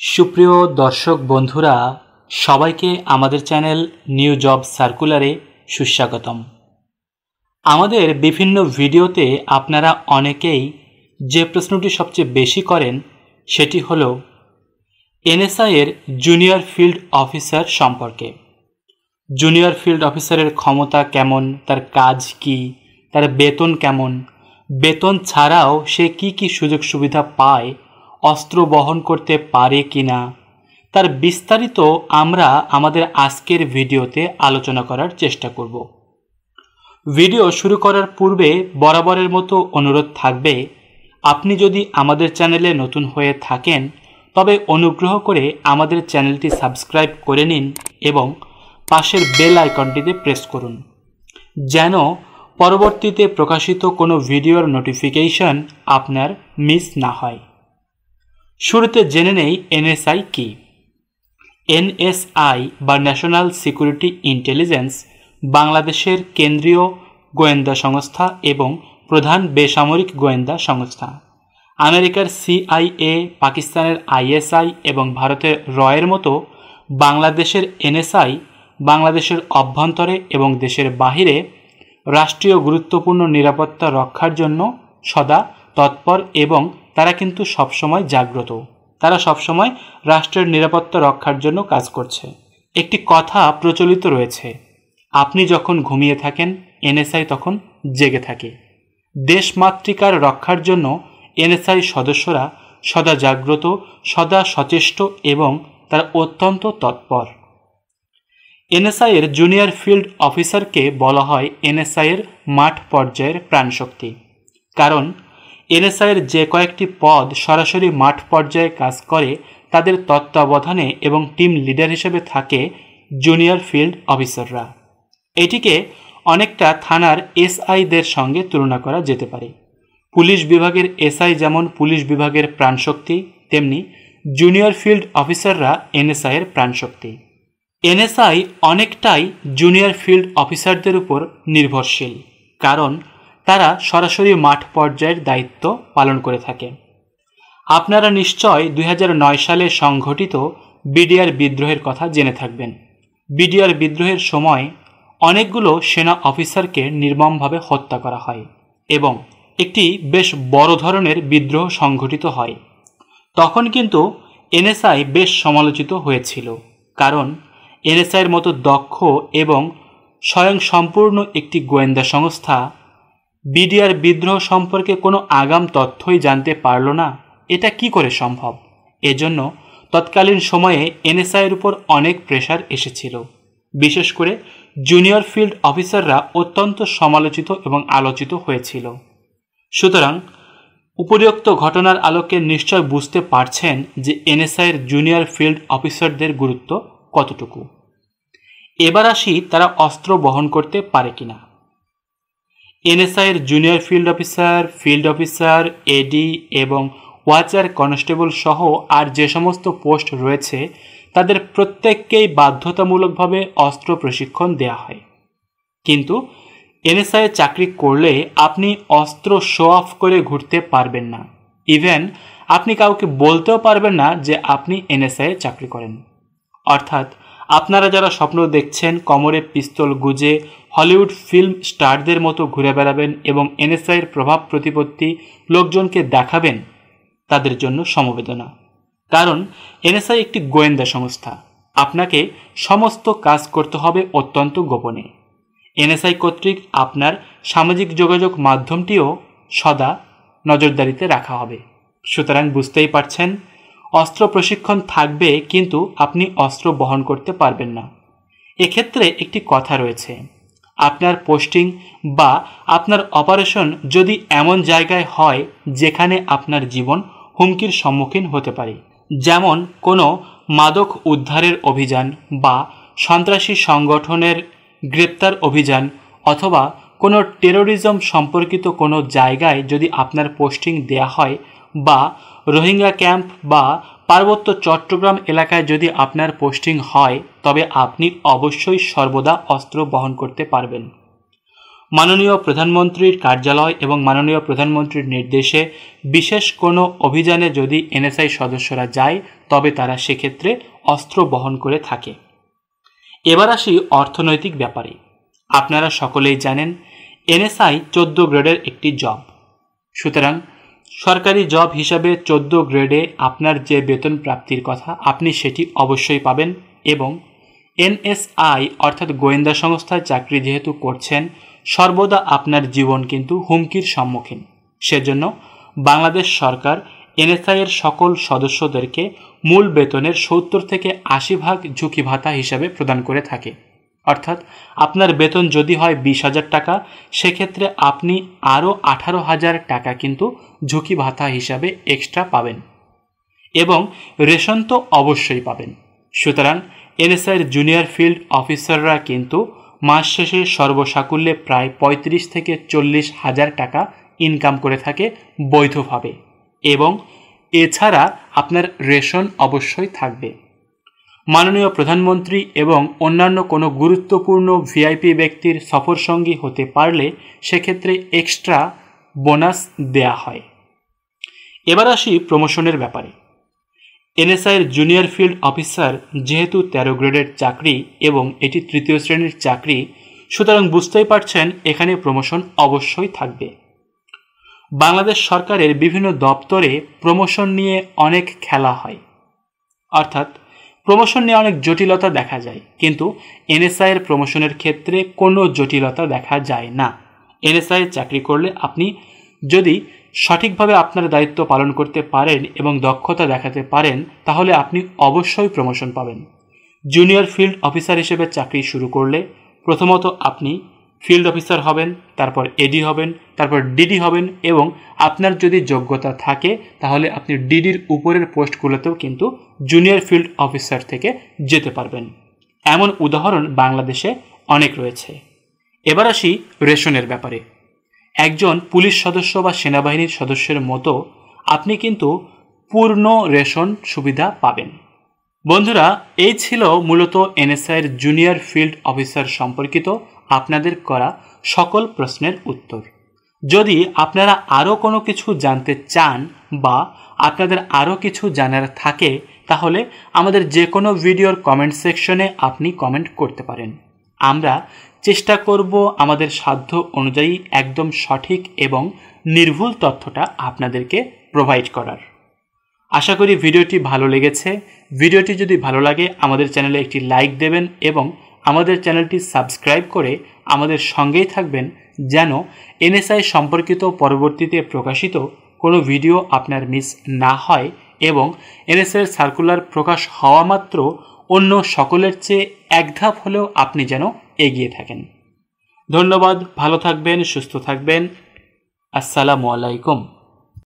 সুপ্রিয় দর্শক বন্ধুরা, সবাইকে আমাদের চ্যানেল নিউ জব সার্কুলারে সুস্বাগতম। আমাদের বিভিন্ন ভিডিওতে আপনারা অনেকেই যে প্রশ্নটি সবচেয়ে বেশি করেন সেটি হল এনএসআই এর জুনিয়র ফিল্ড অফিসার সম্পর্কে। জুনিয়র ফিল্ড অফিসারের ক্ষমতা কেমন, তার কাজ কি, তার বেতন কেমন, বেতন ছাড়াও সে কি কি সুযোগ সুবিধা পায়, অস্ত্র বহন করতে পারে কিনা, তার বিস্তারিত আমরা আমাদের আজকের ভিডিওতে আলোচনা করার চেষ্টা করব। ভিডিও শুরু করার পূর্বে বরাবরের মতো অনুরোধ থাকবে, আপনি যদি আমাদের চ্যানেলে নতুন হয়ে থাকেন তবে অনুগ্রহ করে আমাদের চ্যানেলটি সাবস্ক্রাইব করে নিন এবং পাশের বেল আইকনটিতে প্রেস করুন, যেন পরবর্তীতে প্রকাশিত কোনো ভিডিওর নোটিফিকেশন আপনার মিস না হয়। শুরুতে জেনে নেই এনএসআই কি। এনএসআই বা ন্যাশনাল সিকিউরিটি ইন্টেলিজেন্স বাংলাদেশের কেন্দ্রীয় গোয়েন্দা সংস্থা এবং প্রধান বেসামরিক গোয়েন্দা সংস্থা। আমেরিকার সিআইএ, পাকিস্তানের আইএসআই এবং ভারতের রয়ের মতো বাংলাদেশের এনএসআই বাংলাদেশের অভ্যন্তরে এবং দেশের বাহিরে রাষ্ট্রীয় গুরুত্বপূর্ণ নিরাপত্তা রক্ষার জন্য সদা তৎপর এবং তারা কিন্তু সবসময় জাগ্রত। তারা সবসময় রাষ্ট্রের নিরাপত্তা রক্ষার জন্য কাজ করছে। একটি কথা প্রচলিত রয়েছে, আপনি যখন ঘুমিয়ে থাকেন এনএসআই তখন জেগে থাকে। দেশমাতৃকার রক্ষার জন্য এনএসআই সদস্যরা সদা জাগ্রত, সদা সচেষ্ট এবং তারা অত্যন্ত তৎপর। এনএসআই এর জুনিয়র ফিল্ড অফিসারকে বলা হয় এনএসআই এর মাঠ পর্যায়ের প্রাণশক্তি, কারণ এনএসআই এর যে কয়েকটি পদ সরাসরি মাঠ পর্যায়ে কাজ করে তাদের তত্ত্বাবধানে এবং টিম লিডার হিসেবে থাকে জুনিয়র ফিল্ড অফিসাররা। এটিকে অনেকটা থানার এসআইদের সঙ্গে তুলনা করা যেতে পারে। পুলিশ বিভাগের এসআই যেমন পুলিশ বিভাগের প্রাণশক্তি, তেমনি জুনিয়র ফিল্ড অফিসাররা এনএসআই এর প্রাণশক্তি। এনএসআই অনেকটাই জুনিয়র ফিল্ড অফিসারদের উপর নির্ভরশীল, কারণ তারা সরাসরি মাঠ পর্যায়ের দায়িত্ব পালন করে থাকে। আপনারা নিশ্চয় 2009 সালে সংঘটিত বিডিআর বিদ্রোহের কথা জেনে থাকবেন। বিডিআর বিদ্রোহের সময় অনেকগুলো সেনা অফিসারকে নির্মমভাবে হত্যা করা হয় এবং একটি বেশ বড় ধরনের বিদ্রোহ সংঘটিত হয়। তখন কিন্তু এনএসআই বেশ সমালোচিত হয়েছিল, কারণ এনএসআইয়ের মতো দক্ষ এবং স্বয়ংসম্পূর্ণ একটি গোয়েন্দা সংস্থা বিডিআর বিদ্রোহ সম্পর্কে কোনো আগাম তথ্যই জানতে পারল না। এটা কি করে সম্ভব? এজন্য তৎকালীন সময়ে এনএসআইয়ের উপর অনেক প্রেশার এসেছিল। বিশেষ করে জুনিয়র ফিল্ড অফিসাররা অত্যন্ত সমালোচিত এবং আলোচিত হয়েছিল। সুতরাং উপরিউক্ত ঘটনার আলোকে নিশ্চয় বুঝতে পারছেন যে এনএসআইয়ের জুনিয়র ফিল্ড অফিসারদের গুরুত্ব কতটুকু। এবার আসি তারা অস্ত্র বহন করতে পারে কিনা। এনএসআইয়ের জুনিয়র ফিল্ড অফিসার, এডি এবং ওয়াচার কনস্টেবল সহ আর যে সমস্ত পোস্ট রয়েছে তাদের প্রত্যেককেই বাধ্যতামূলকভাবে অস্ত্র প্রশিক্ষণ দেওয়া হয়। কিন্তু এনএসআইয়ে চাকরি করলে আপনি অস্ত্র শো অফ করে ঘুরতে পারবেন না। ইভেন আপনি কাউকে বলতেও পারবেন না যে আপনি এনএসআইয়ে চাকরি করেন। অর্থাৎ আপনারা যারা স্বপ্ন দেখছেন কোমরে পিস্তল গুজে হলিউড ফিল্ম স্টারদের মতো ঘুরে বেড়াবেন এবং এনএসআইয়ের প্রভাব প্রতিপত্তি লোকজনকে দেখাবেন, তাদের জন্য সমবেদনা। কারণ এনএসআই একটি গোয়েন্দা সংস্থা, আপনাকে সমস্ত কাজ করতে হবে অত্যন্ত গোপনে। এনএসআই কর্তৃক আপনার সামাজিক যোগাযোগ মাধ্যমটিও সদা নজরদারিতে রাখা হবে। সুতরাং বুঝতেই পারছেন, অস্ত্র প্রশিক্ষণ থাকবে কিন্তু আপনি অস্ত্র বহন করতে পারবেন না। এক্ষেত্রে একটি কথা রয়েছে, আপনার পোস্টিং বা আপনার অপারেশন যদি এমন জায়গায় হয় যেখানে আপনার জীবন হুমকির সম্মুখীন হতে পারে, যেমন কোনো মাদক উদ্ধারের অভিযান বা সন্ত্রাসী সংগঠনের গ্রেপ্তার অভিযান অথবা কোনো টেরোরিজম সম্পর্কিত কোনো জায়গায় যদি আপনার পোস্টিং দেয়া হয়, বা রোহিঙ্গা ক্যাম্প বা পার্বত্য চট্টগ্রাম এলাকায় যদি আপনার পোস্টিং হয়, তবে আপনি অবশ্যই সর্বদা অস্ত্র বহন করতে পারবেন। মাননীয় প্রধানমন্ত্রীর কার্যালয় এবং মাননীয় প্রধানমন্ত্রীর নির্দেশে বিশেষ কোনো অভিযানে যদি এনএসআই সদস্যরা যায় তবে তারা সেক্ষেত্রে অস্ত্র বহন করে থাকে। এবার আসি অর্থনৈতিক ব্যাপারে। আপনারা সকলেই জানেন এনএসআই 14 গ্রেডের একটি জব। সুতরাং সরকারি জব হিসাবে 14 গ্রেডে আপনার যে বেতন প্রাপ্তির কথা আপনি সেটি অবশ্যই পাবেন এবং এনএসআই অর্থাৎ গোয়েন্দা সংস্থায় চাকরি যেহেতু করছেন সর্বদা আপনার জীবন কিন্তু হুমকির সম্মুখীন। সেজন্য বাংলাদেশ সরকার এনএসআই এর সকল সদস্যদেরকে মূল বেতনের 70 থেকে 80% ঝুঁকি ভাতা হিসাবে প্রদান করে থাকে। অর্থাৎ আপনার বেতন যদি হয় 20,000 টাকা, সেক্ষেত্রে আপনি আরও 18,000 টাকা কিন্তু ঝুঁকি ভাতা হিসাবে এক্সট্রা পাবেন এবং রেশন তো অবশ্যই পাবেন। সুতরাং এনএসআইয়ের জুনিয়র ফিল্ড অফিসাররা কিন্তু মাস শেষে সর্বসাকুল্যে প্রায় 35 থেকে 40,000 টাকা ইনকাম করে থাকে বৈধভাবে এবং এছাড়া আপনার রেশন অবশ্যই থাকবে। মাননীয় প্রধানমন্ত্রী এবং অন্যান্য কোনো গুরুত্বপূর্ণ ভিআইপি ব্যক্তির সফরসঙ্গী হতে পারলে সেক্ষেত্রে এক্সট্রা বোনাস দেয়া হয়। এবার আসি প্রমোশনের ব্যাপারে। এনএসআইয়ের জুনিয়র ফিল্ড অফিসার যেহেতু 13 গ্রেডের চাকরি এবং এটি 3য় শ্রেণীর চাকরি, সুতরাং বুঝতেই পারছেন এখানে প্রমোশন অবশ্যই থাকবে। বাংলাদেশ সরকারের বিভিন্ন দপ্তরে প্রমোশন নিয়ে অনেক খেলা হয়, অর্থাৎ প্রমোশন নিয়ে অনেক জটিলতা দেখা যায়, কিন্তু এনএসআইয়ের প্রমোশনের ক্ষেত্রে কোনো জটিলতা দেখা যায় না। এনএসআইয়ের চাকরি করলে আপনি যদি সঠিকভাবে আপনার দায়িত্ব পালন করতে পারেন এবং দক্ষতা দেখাতে পারেন তাহলে আপনি অবশ্যই প্রমোশন পাবেন। জুনিয়র ফিল্ড অফিসার হিসেবে চাকরি শুরু করলে প্রথমত আপনি ফিল্ড অফিসার হবেন, তারপর এডি হবেন, তারপর ডিডি হবেন এবং আপনার যদি যোগ্যতা থাকে তাহলে আপনি ডিডির উপরের পোস্টগুলোতেও কিন্তু জুনিয়র ফিল্ড অফিসার থেকে যেতে পারবেন। এমন উদাহরণ বাংলাদেশে অনেক রয়েছে। এবার আসি রেশনের ব্যাপারে। একজন পুলিশ সদস্য বা সেনাবাহিনীর সদস্যের মতো আপনি কিন্তু পূর্ণ রেশন সুবিধা পাবেন। বন্ধুরা, এই ছিল মূলত এনএসআইয়ের জুনিয়র ফিল্ড অফিসার সম্পর্কিত আপনাদের করা সকল প্রশ্নের উত্তর। যদি আপনারা আরও কোনো কিছু জানতে চান বা আপনাদের আরও কিছু জানার থাকে তাহলে আমাদের যে কোনো ভিডিওর কমেন্ট সেকশনে আপনি কমেন্ট করতে পারেন। আমরা চেষ্টা করব আমাদের সাধ্য অনুযায়ী একদম সঠিক এবং নির্ভুল তথ্যটা আপনাদেরকে প্রোভাইড করার। আশা করি ভিডিওটি ভালো লেগেছে। ভিডিওটি যদি ভালো লাগে আমাদের চ্যানেলে একটি লাইক দেবেন এবং আমাদের চ্যানেলটি সাবস্ক্রাইব করে আমাদের সঙ্গেই থাকবেন যেন এনএসআই সম্পর্কিত পরবর্তীতে প্রকাশিত কোনো ভিডিও আপনার মিস না হয় এবং এনএসআইয়ের সার্কুলার প্রকাশ হওয়া মাত্র অন্য সকলের চেয়ে এক ধাপ হলেও আপনি যেন এগিয়ে থাকেন। ধন্যবাদ, ভালো থাকবেন, সুস্থ থাকবেন। আসসালামু আলাইকুম।